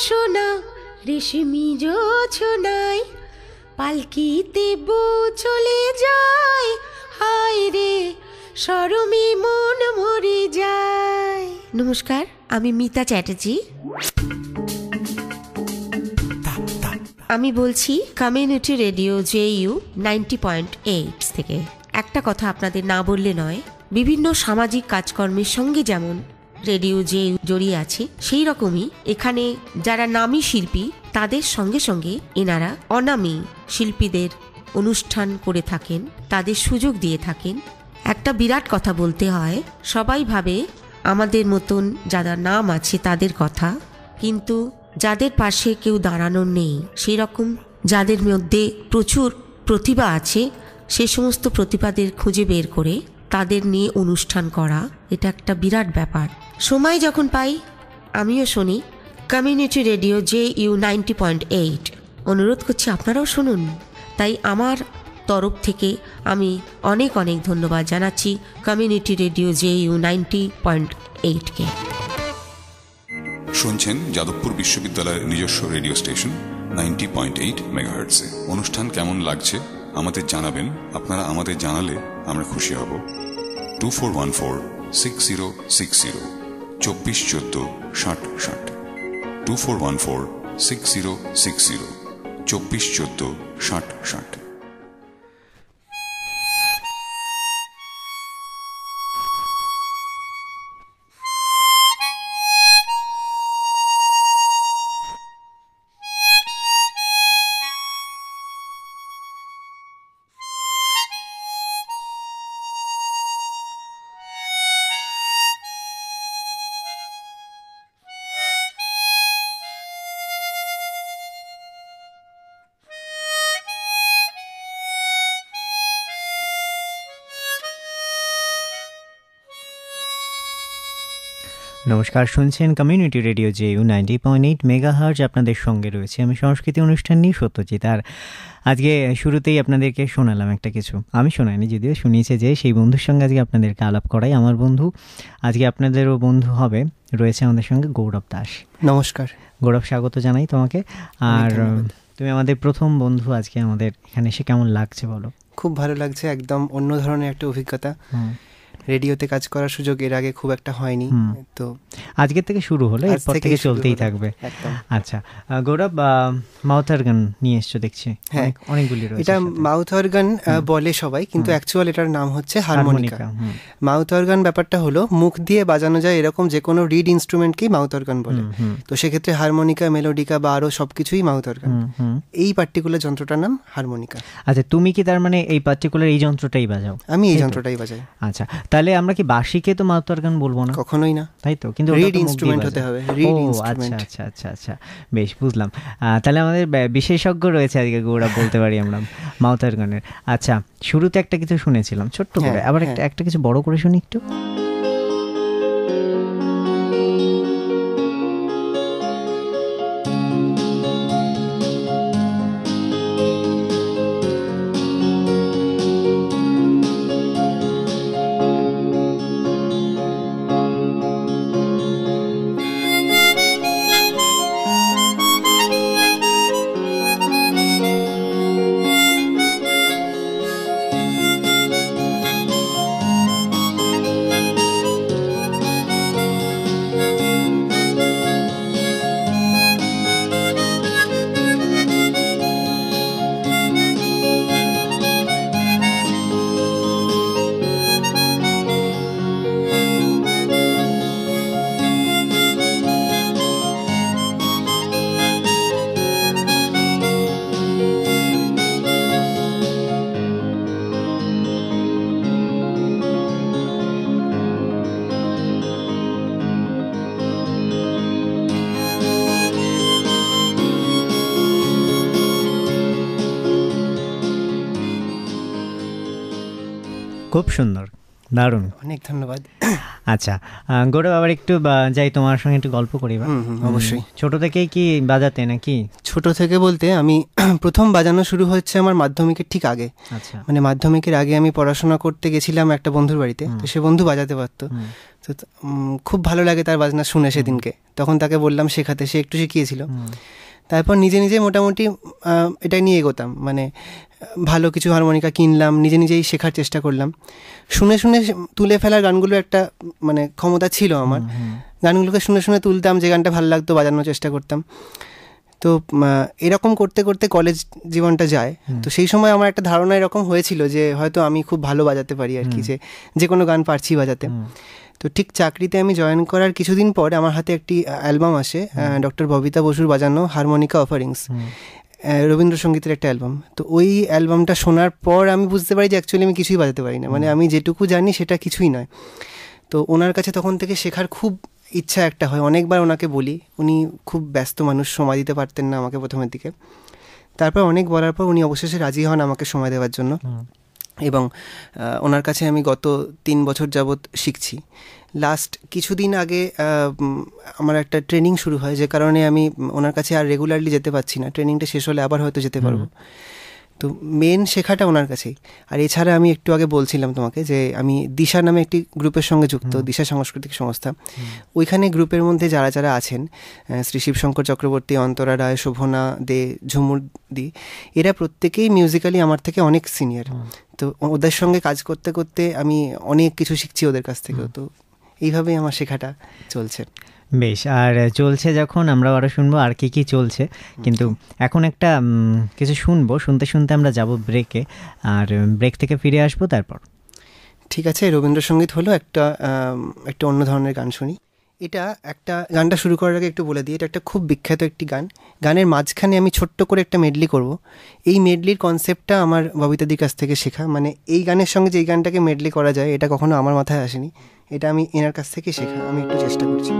সোনা রেশমি জোছনায় পালকিতে বউ চলে যায়, হায় রে শরমে মন মরে যায়। নমস্কার, আমি মিতা চ্যাটার্জি। আমি বলছি কমিউনিটি রেডিও JU 90.8 থেকে। একটা কথা আপনাদের না বললে নয়, বিভিন্ন সামাজিক কাজকর্মের সঙ্গে যেমন রেডিও JU জড়িয়ে আছে, সেই রকমই এখানে যারা নামী শিল্পী তাদের সঙ্গে সঙ্গে এনারা অনামী শিল্পীদের অনুষ্ঠান করে থাকেন, তাদের সুযোগ দিয়ে থাকেন। একটা বিরাট কথা বলতে হয়, সবাই ভাবে আমাদের মতন যারা নাম আছে তাদের কথা, কিন্তু যাদের পাশে কেউ দাঁড়ানোর নেই, সেই রকম যাদের মধ্যে প্রচুর প্রতিভা আছে, সে সমস্ত প্রতিভাদের খুঁজে বের করে তাদের নিয়ে অনুষ্ঠান করা, এটা একটা বিরাট ব্যাপার। সময় যখন পাই আমিও শুনি কমিউনিটি রেডিও JU 90.8। অনুরোধ করছি আপনারাও শুনুন। তাই আমার তরফ থেকে আমি অনেক অনেক ধন্যবাদ জানাচ্ছি কমিউনিটি রেডিও JU 90.8কে। শুনছেন যাদবপুর বিশ্ববিদ্যালয়ের নিজস্ব রেডিও স্টেশন 90.8 মেগাহার্টজে। অনুষ্ঠান কেমন লাগছে আমাদের জানাবেন। আপনারা আমাদের জানালে আমরা খুশি হব। 2414-6060 2414 6060 2414-6060 2414 6060। নমস্কার, শুনছেন কমিউনিটি রেডিও JU 90.8 মেগাহার্টজ। আপনাদের সঙ্গে রয়েছে আমি সংস্কৃতি অনুষ্ঠান নিয়ে সত্যজিৎ। আর আজকে শুরুতেই আপনাদেরকে শোনালাম একটা কিছু, আমি শোনাইনি যদিও, শুনিয়েছে যে সেই বন্ধুর সঙ্গে আজকে আপনাদেরকে আলাপ করাই। আমার বন্ধু আজকে আপনাদেরও বন্ধু হবে, রয়েছে আমাদের সঙ্গে গৌরব দাস। নমস্কার গৌরব, স্বাগত জানাই তোমাকে। আর তুমি আমাদের প্রথম বন্ধু আজকে আমাদের এখানে এসে, কেমন লাগছে বলো? খুব ভালো লাগছে, একদম অন্য ধরনের একটা অভিজ্ঞতা। রেডিওতে কাজ করার সুযোগ এর আগে খুব একটা হয়নি, তো আজকের থেকে শুরু হলো, এরপর থেকে চলতেই থাকবে। আচ্ছা গৌরব, মাউথ অর্গান নিয়ে এসছো দেখছি। হ্যাঁ, অনেকগুলি রয়েছে। এটা মাউথ অর্গান বলে সবাই, কিন্তু অ্যাকচুয়াল এটার নাম হচ্ছে হারমোনিকা। মাউথ অর্গান ব্যাপারটা হলো মুখ দিয়ে বাজানো যায় এরকম যে কোনো রিড ইনস্ট্রুমেন্টকেই মাউথ অর্গান বলে। তো সেক্ষেত্রে হারমোনিকা, মেলোডিকা বা আরো সবকিছুই মাউথ অর্গান। এই পার্টিকুলার যন্ত্রটার নাম হারমোনিকা। আচ্ছা, তুমি কি তার মানে এই পার্টিকুলার এই যন্ত্রটাই বাজাও? আমি এই যন্ত্রটাই বাজাই। আচ্ছা, তাহলে আমরা কি বাঁশিকে তো মাউথ অর্গান বলবো না? কখনোই না, তাই তো, কিন্তু রিড ইনস্ট্রুমেন্ট হতে হবে। Read instrument. আচ্ছা আচ্ছা আচ্ছা, বেশ বুঝলাম। তাহলে আমাদের বিশেষজ্ঞ রয়েছে আজকে গৌরব, বলতে পারি আমরা মাউথ অর্গানের। আচ্ছা, শুরুতে একটা কিছু শুনেছিলাম ছোট্ট করে, আবার একটা কিছু বড় করে শুনি একটু। খুব সুন্দর, দারুণ, অনেক ধন্যবাদ। আচ্ছা, গৌরব আবার একটু যাই তোমার সঙ্গে একটু গল্প করি। অবশ্যই। ছোট থেকেই কি বাজাতে নাকি? ছোট থেকে বলতে আমি প্রথম বাজানো শুরু হচ্ছে আমার মাধ্যমিকের ঠিক আগে। আচ্ছা, মানে মাধ্যমিকের আগে আমি পড়াশোনা করতে গেছিলাম একটা বন্ধুর বাড়িতে, তো সে বন্ধু বাজাতে পারতো, তো খুব ভালো লাগে তার বাজনা শুনে সেদিনকে। তখন তাকে বললাম শেখাতে, সে একটু শিখিয়েছিল। তারপর নিজে নিজে মোটামুটি এটা নিয়ে এগোতাম, মানে ভালো কিছু হারমোনিকা কিনলাম, নিজে নিজেই শেখার চেষ্টা করলাম। শুনে শুনে তুলে ফেলার গানগুলো একটা মানে ক্ষমতা ছিল আমার, গানগুলোকে শুনে শুনে তুলতাম, যে গানটা ভালো লাগতো বাজানোর চেষ্টা করতাম। তো এরকম করতে করতে কলেজ জীবনটা যায়। তো সেই সময় আমার একটা ধারণা এরকম হয়েছিল যে হয়তো আমি খুব ভালো বাজাতে পারি আর কি, যে কোনো গান পারছি বাজাতে। তো ঠিক চাকরিতে আমি জয়েন করার কিছুদিন পর আমার হাতে একটি অ্যালবাম আসে, ডক্টর ববিতা বসুর বাজানো হারমোনিকা অফারিংস, রবীন্দ্রসঙ্গীতের একটা অ্যালবাম। তো ওই অ্যালবামটা শোনার পর আমি বুঝতে পারি যে অ্যাকচুয়ালি আমি কিছুই বাজাতে পারি না, মানে আমি যেটুকু জানি সেটা কিছুই নয়। তো ওনার কাছে তখন থেকে শেখার খুব ইচ্ছা একটা হয়, অনেকবার ওনাকে বলি। উনি খুব ব্যস্ত মানুষ, সময় দিতে পারতেন না আমাকে প্রথমের দিকে। তারপর অনেক বলার পর উনি অবশেষে রাজি হন আমাকে সময় দেওয়ার জন্য, এবং ওনার কাছে আমি গত 3 বছর যাবৎ শিখছি। লাস্ট কিছুদিন আগে আমার একটা ট্রেনিং শুরু হয়, যে কারণে আমি ওনার কাছে আর রেগুলারলি যেতে পারছি না। ট্রেনিংটা শেষ হলে আবার হয়তো যেতে পারবো। তো মেন শেখাটা ওনার কাছেই। আর এছাড়া আমি একটু আগে বলছিলাম তোমাকে যে আমি দিশা নামে একটি গ্রুপের সঙ্গে যুক্ত, দিশা সাংস্কৃতিক সংস্থা। ওইখানে গ্রুপের মধ্যে যারা যারা আছেন, শ্রী শিবশঙ্কর চক্রবর্তী, অন্তরা রায়, শোভনা দে, ঝুমুর দি, এরা প্রত্যেকেই মিউজিক্যালি আমার থেকে অনেক সিনিয়র। তো ওদের সঙ্গে কাজ করতে করতে আমি অনেক কিছু শিখছি ওদের কাছ থেকেও। তো এইভাবেই আমার শেখাটা চলছে। বেশ, আর চলছে যখন আমরা আরও শুনবো আর কি কি চলছে, কিন্তু এখন একটা কিছু শুনতে শুনতে আমরা যাব ব্রেকে, আর ব্রেক থেকে ফিরে আসবো তারপর। ঠিক আছে, রবীন্দ্রসঙ্গীত হলো একটা অন্য ধরনের গান শুনি। এটা একটা গানটা শুরু করার আগে একটু বলে দিই, এটা একটা খুব বিখ্যাত একটি গান। গানের মাঝখানে আমি ছোট্ট করে একটা মেডলি করব। এই মেডলির কনসেপ্টটা আমার ববিতাদির কাছ থেকে শেখা, মানে এই গানের সঙ্গে যে এই গানটাকে মেডলি করা যায় এটা কখনো আমার মাথায় আসেনি, এটা আমি এনার কাছ থেকে শেখা। আমি একটু চেষ্টা করছি।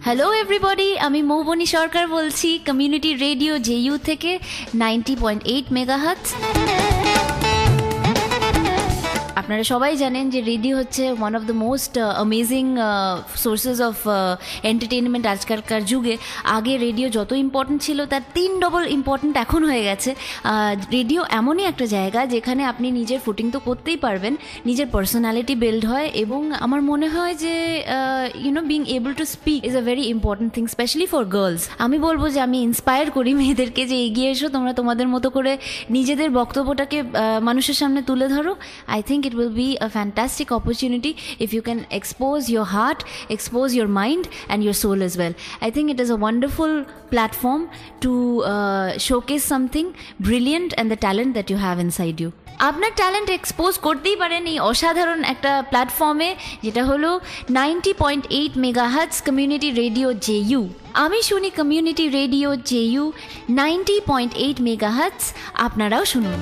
হ্যালো এভরিবডি, আমি মৌবনী সরকার বলছি কমিউনিটি রেডিও জেইউ থেকে 90.8 মেগাহার্টজ। আপনারা সবাই জানেন যে রেডিও হচ্ছে one of the most amazing sources of entertainment আজকালকার যুগে। আগে রেডিও যত ইম্পর্টেন্ট ছিল তার 3 ডবল ইম্পর্টেন্ট এখন হয়ে গেছে। রেডিও এমনই একটা জায়গা যেখানে আপনি নিজের ফুটিং তো করতেই পারবেন, নিজের পার্সোনালিটি বিল্ড হয়, এবং আমার মনে হয় যে being able to speak is a very important thing, specially for girls. আমি বলবো যে আমি ইন্সপায়ার করি মেয়েদেরকে যে এগিয়ে এসো, তোমরা তোমাদের মতো করে নিজেদের বক্তব্যটাকে মানুষের সামনে তুলে ধরো। I think it will be a fantastic opportunity if you can expose your heart, expose your mind and your soul as well. I think it is a wonderful platform to showcase something brilliant and the talent that you have inside you. আপনার talent expose করতেই পারেন এই অসাধারণ একটা প্ল্যাটফর্মে, যেটা হলো 90.8 megahertz community radio JU. আমি শুনি কমিউনিটি রেডিও জেইউ 90.8 মেগাহার্টজ, আপনারাও শুনুন।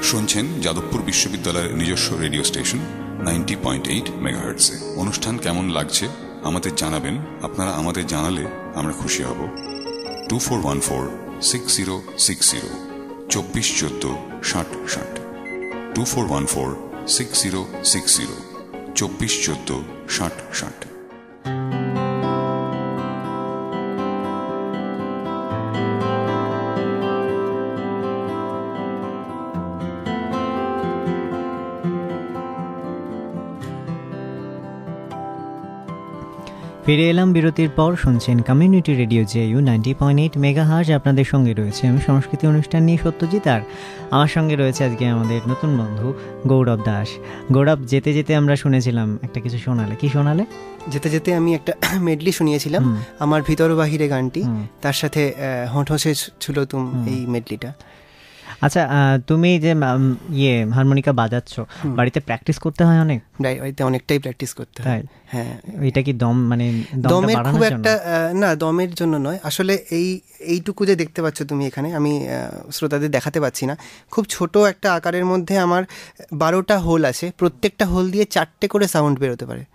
শুনছেন যাদবপুর বিশ্ববিদ্যালয়ের নিজস্ব রেডিও স্টেশন 90.8 মেগাহার্টজে। অনুষ্ঠান কেমন লাগছে আমাদের জানাবেন। আপনারা আমাদের জানালে আমরা খুশি হব। 2414-6060 2414 6060 2414-6060 2414 6060। ফিরে এলাম বিরতির পর। শুনছেন কমিউনিটি রেডিও জেইউ 90.8 মেগাহার্টজ। আপনাদের সঙ্গে রয়েছে আমি সংস্কৃতি অনুষ্ঠান নিয়ে সত্যজিৎ, আর আমার সঙ্গে রয়েছে আজকে আমাদের নতুন বন্ধু গৌরব দাস। গৌরব, যেতে যেতে আমরা শুনেছিলাম একটা কিছু শোনালে, কি শোনালে? যেতে যেতে আমি একটা মেডলি শুনিয়েছিলাম, আমার ভিতর বাহিরে গানটি, তার সাথে হোঁঠ হোসে ছিল তুম, এই মেডলিটা। আচ্ছা, তুমি যে হারমোনিকা বাজাচ্ছ, বাড়িতে প্র্যাকটিস করতে হয় অনেক? বাড়িতে অনেকটাই প্র্যাকটিস করতে হয়। হ্যাঁ, এটা কি দম মানে দমের খুব একটা না, দমের জন্য নয় আসলে। এইটুকু যে দেখতে পাচ্ছ তুমি এখানে, আমি শ্রোতাদের দেখাতে পাচ্ছি না, খুব ছোট একটা আকারের মধ্যে আমার 12টা হোল আছে। প্রত্যেকটা হোল দিয়ে 4টে করে সাউন্ড বেরোতে পারে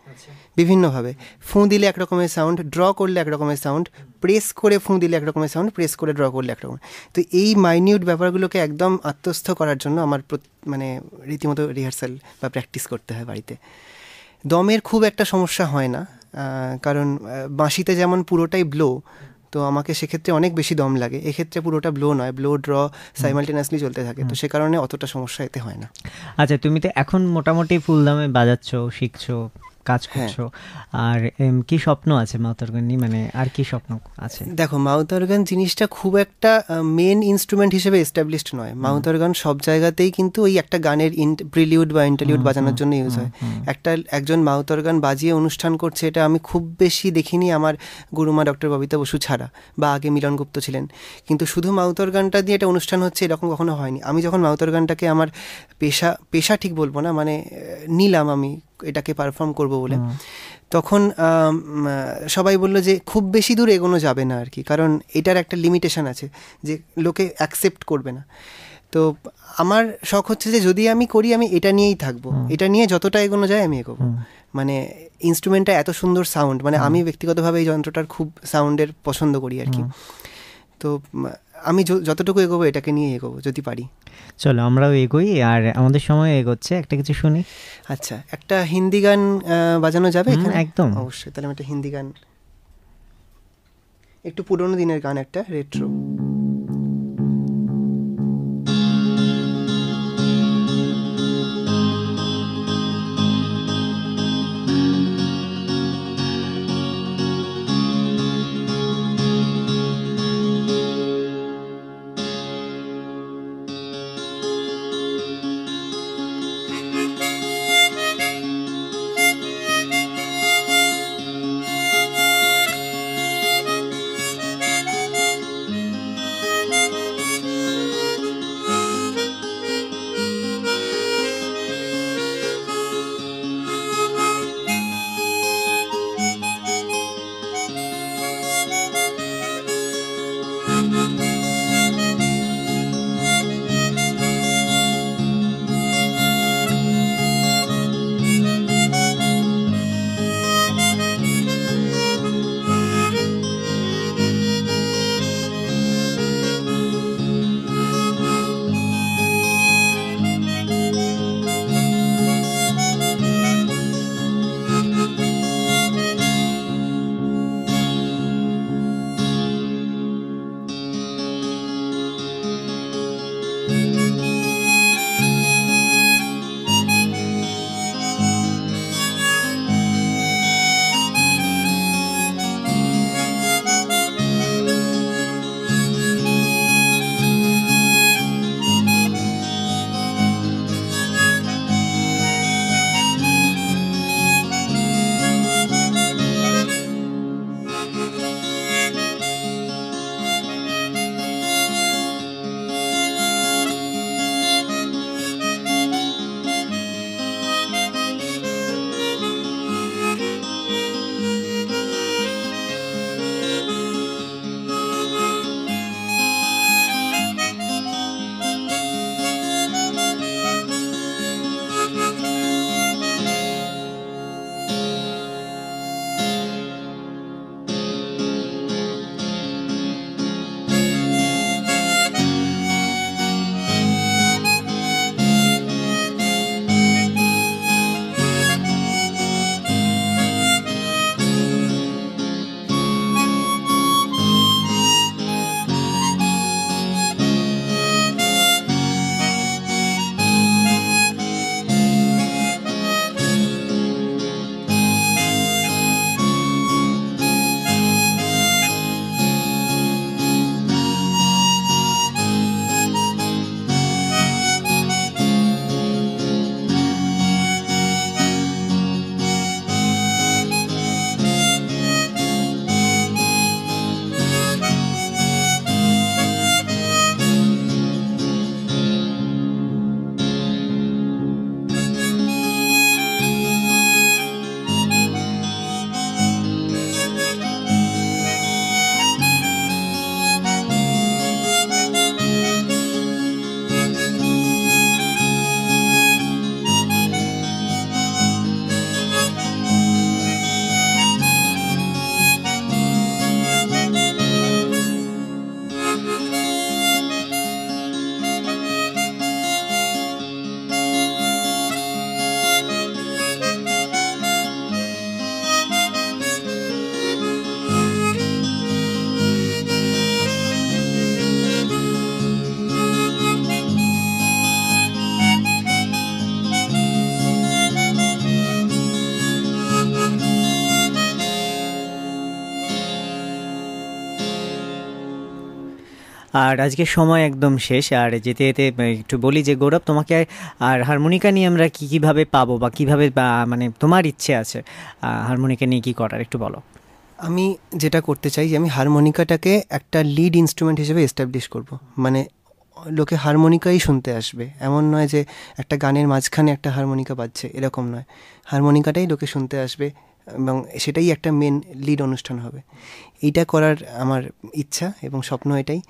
বিভিন্নভাবে। ফুঁ দিলে একরকমের সাউন্ড, ড্র করলে একরকমের সাউন্ড, প্রেস করে ফুঁ দিলে একরকমের সাউন্ড, প্রেস করে ড্র করলে একরকম। তো এই মাইনিউট ব্যাপারগুলোকে একদম আত্মস্থ করার জন্য আমার মানে রীতিমতো রিহার্সাল বা প্র্যাকটিস করতে হয় বাড়িতে। দমের খুব একটা সমস্যা হয় না, কারণ বাঁশিতে যেমন পুরোটাই ব্লো, তো আমাকে সেক্ষেত্রে অনেক বেশি দম লাগে। এক্ষেত্রে পুরোটা ব্লো নয়, ব্লো ড্র সাইমালটেনিয়াসলি চলতে থাকে, তো সে কারণে অতটা সমস্যা এতে হয় না। আচ্ছা, তুমি তো এখন মোটামুটি ফুল দামে বাজাচ্ছ, শিখছো, কাজ করছো, আর কি স্বপ্ন আছে মাউথ অর্গান নিয়ে? মানে আর কি স্বপ্ন আছে? দেখো, মাউথ অর্গান জিনিসটা খুব একটা মেন ইনস্ট্রুমেন্ট হিসেবে এস্টাবলিশড নয়। মাউথ অর্গান সব জায়গাতেই কিন্তু ওই একটা গানের প্রিলিউড বা ইন্টারলিউড বাজানোর জন্য ইউজ হয়। একজন মাউথ অর্গান বাজিয়ে অনুষ্ঠান করছে, এটা আমি খুব বেশি দেখিনি আমার গুরুমা ডক্টর ববিতা বসু ছাড়া, বা আগে মিলন গুপ্ত ছিলেন। কিন্তু শুধু মাউথ অর্গানটা দিয়ে এটা অনুষ্ঠান হচ্ছে এরকম কখনো হয়নি। আমি যখন মাউথ অর্গানটাকে আমার পেশা ঠিক বলবো না, মানে নিলাম আমি এটাকে পারফর্ম করব বলে, তখন সবাই বলল যে খুব বেশি দূর এগোনো যাবে না আর কি, কারণ এটার একটা লিমিটেশন আছে যে লোকে অ্যাকসেপ্ট করবে না। তো আমার শখ হচ্ছে যে যদি আমি করি, আমি এটা নিয়েই থাকবো, এটা নিয়ে যতটা এগোনো যায় আমি এগোবো। মানে ইনস্ট্রুমেন্টটা এত সুন্দর সাউন্ড, মানে আমি ব্যক্তিগতভাবে এই যন্ত্রটার খুব সাউন্ডের পছন্দ করি আর কি। তো আমি যতটুকু এগোবো এটাকে নিয়ে এগোবো যদি পারি। চলো আমরাও এগোই, আর আমাদের সময় এগোচ্ছে, একটা কিছু শুনি। আচ্ছা, একটা হিন্দি গান বাজানো যাবে এখানে? একদম, অবশ্যই। তাহলে আমি একটা হিন্দি গান, একটু পুরোনো দিনের গান, একটা রেট্রো। আর আজকে সময় একদম শেষ, আর যেতে যেতে একটু বলি যে গৌরব, তোমাকে আর হারমোনিকা নিয়ে আমরা কীভাবে পাবো বা কীভাবে মানে তোমার ইচ্ছে আছে হারমোনিকা নিয়ে কী করার, একটু বলো। আমি যেটা করতে চাই যে আমি হারমোনিকাটাকে একটা লিড ইনস্ট্রুমেন্ট হিসেবে এস্টাবলিশ করব, মানে লোকে হারমোনিকাই শুনতে আসবে, এমন নয় যে একটা গানের মাঝখানে একটা হারমোনিকা বাজছে, এরকম নয়, হারমোনিকাটাই লোকে শুনতে আসবে এবং সেটাই একটা মেন লিড অনুষ্ঠান হবে। এইটা করার আমার ইচ্ছা এবং স্বপ্ন এটাই।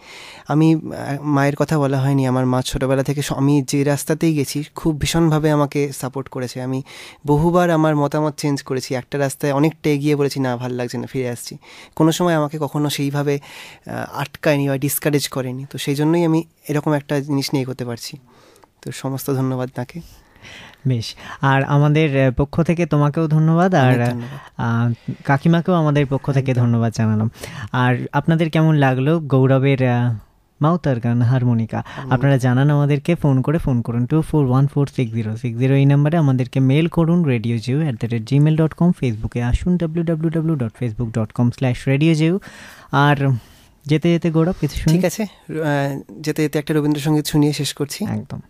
আমি মায়ের কথা বলা হয়নি, আমার মা ছোটোবেলা থেকে আমি যে রাস্তাতেই গেছি খুব ভীষণভাবে আমাকে সাপোর্ট করেছে। আমি বহুবার আমার মতামত চেঞ্জ করেছি, একটা রাস্তায় অনেকটা এগিয়ে বলেছি না ভালো লাগছে না ফিরে আসছি, কোনো সময় আমাকে কখনো সেইভাবে আটকায়নি বা ডিসকারেজ করেনি। তো সেই জন্যই আমি এরকম একটা জিনিস নিয়ে এগোতে পারছি। তো সমস্ত ধন্যবাদ তাকে। বেশ, আর আমাদের পক্ষ থেকে তোমাকেও ধন্যবাদ, আর কাকিমাকেও আমাদের পক্ষ থেকে ধন্যবাদ জানালাম। আর আপনাদের কেমন লাগলো গৌরবের মাউথ অর্গান হারমোনিকা? আপনারা জানান আমাদেরকে, ফোন করুন 24146060 এই নাম্বারে, আমাদেরকে মেল করুন radiojeu@gmail.com, ফেসবুকে আসুন www.facebook.com/radiojeu। আর যেতে যেতে গৌরব কিছু শুনি? ঠিক আছে, যেতে যেতে একটা রবীন্দ্রসঙ্গীত শুনিয়ে শেষ করছি। একদম।